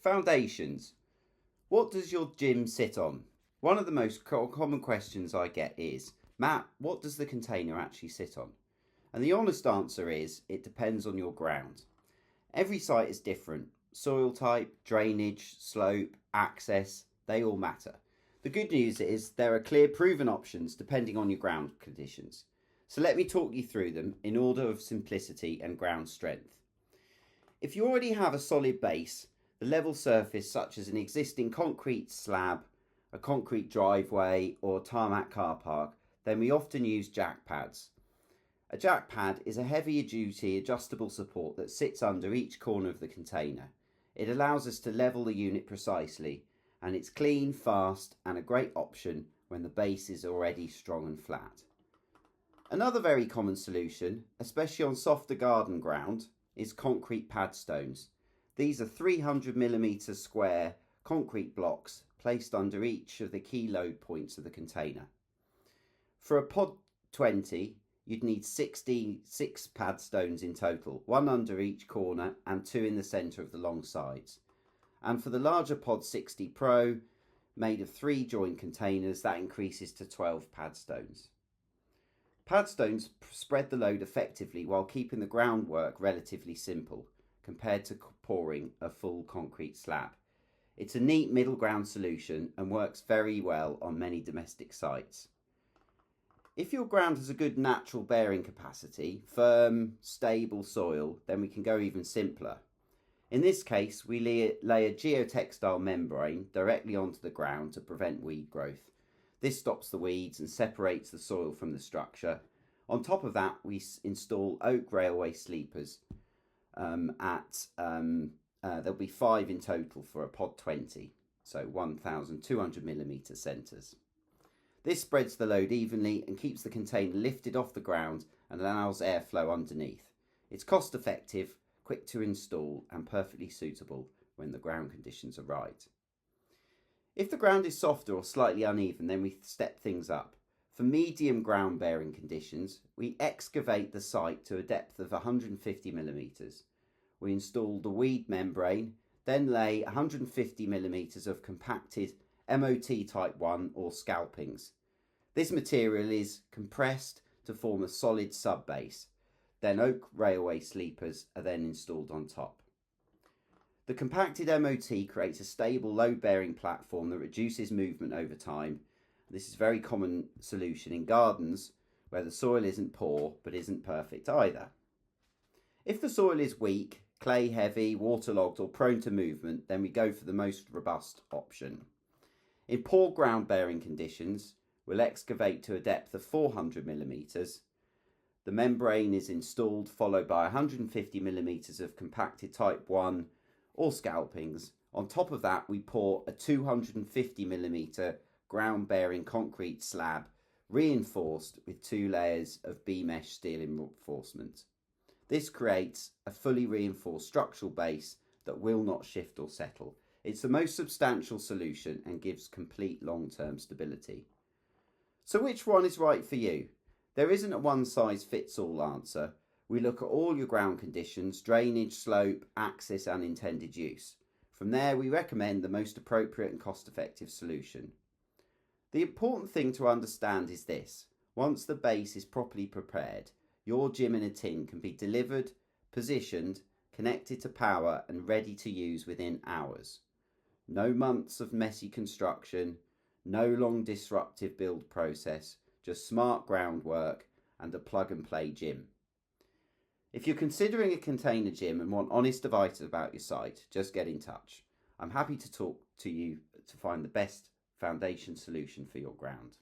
Foundations. What does your gym sit on? One of the most common questions I get is, Matt, what does the container actually sit on? And the honest answer is, it depends on your ground. Every site is different. Soil type, drainage, slope, access, they all matter. The good news is there are clear proven options depending on your ground conditions. So let me talk you through them in order of simplicity and ground strength. If you already have a solid base, the level surface such as an existing concrete slab, a concrete driveway or tarmac car park, then we often use jack pads. A jack pad is a heavier duty adjustable support that sits under each corner of the container. It allows us to level the unit precisely, and it's clean, fast and a great option when the base is already strong and flat. Another very common solution, especially on softer garden ground, is concrete padstones. These are 300mm square concrete blocks placed under each of the key load points of the container. For a pod 20, you'd need 66 padstones in total, one under each corner and two in the centre of the long sides. And for the larger pod 60 Pro, made of 3 joint containers, that increases to 12 padstones. Padstones spread the load effectively while keeping the groundwork relatively simple compared to pouring a full concrete slab. It's a neat middle ground solution and works very well on many domestic sites. If your ground has a good natural bearing capacity, firm, stable soil, then we can go even simpler. In this case, we lay a geotextile membrane directly onto the ground to prevent weed growth. This stops the weeds and separates the soil from the structure. On top of that, we install oak railway sleepers. There'll be 5 in total for a pod 20, so 1,200mm centres. This spreads the load evenly and keeps the container lifted off the ground and allows airflow underneath. It's cost effective, quick to install and perfectly suitable when the ground conditions are right. If the ground is softer or slightly uneven, then we step things up. For medium ground bearing conditions, we excavate the site to a depth of 150mm. We install the weed membrane, then lay 150mm of compacted MOT Type 1 or scalpings. This material is compressed to form a solid sub-base. Then oak railway sleepers are then installed on top. The compacted MOT creates a stable load-bearing platform that reduces movement over time. This is a very common solution in gardens where the soil isn't poor but isn't perfect either. If the soil is weak, clay heavy, waterlogged or prone to movement, then we go for the most robust option. In poor ground bearing conditions, we'll excavate to a depth of 400mm. The membrane is installed, followed by 150mm of compacted Type 1 or scalpings. On top of that, we pour a 250mm ground bearing concrete slab reinforced with 2 layers of B-mesh steel reinforcement. This creates a fully reinforced structural base that will not shift or settle. It's the most substantial solution and gives complete long-term stability. So which one is right for you? There isn't a one-size-fits-all answer. We look at all your ground conditions, drainage, slope, access and intended use. From there, we recommend the most appropriate and cost-effective solution. The important thing to understand is this: once the base is properly prepared, your gym in a tin can be delivered, positioned, connected to power and ready to use within hours. No months of messy construction, no long disruptive build process, just smart groundwork and a plug and play gym. If you're considering a container gym and want honest advice about your site, just get in touch. I'm happy to talk to you to find the best foundation solution for your ground.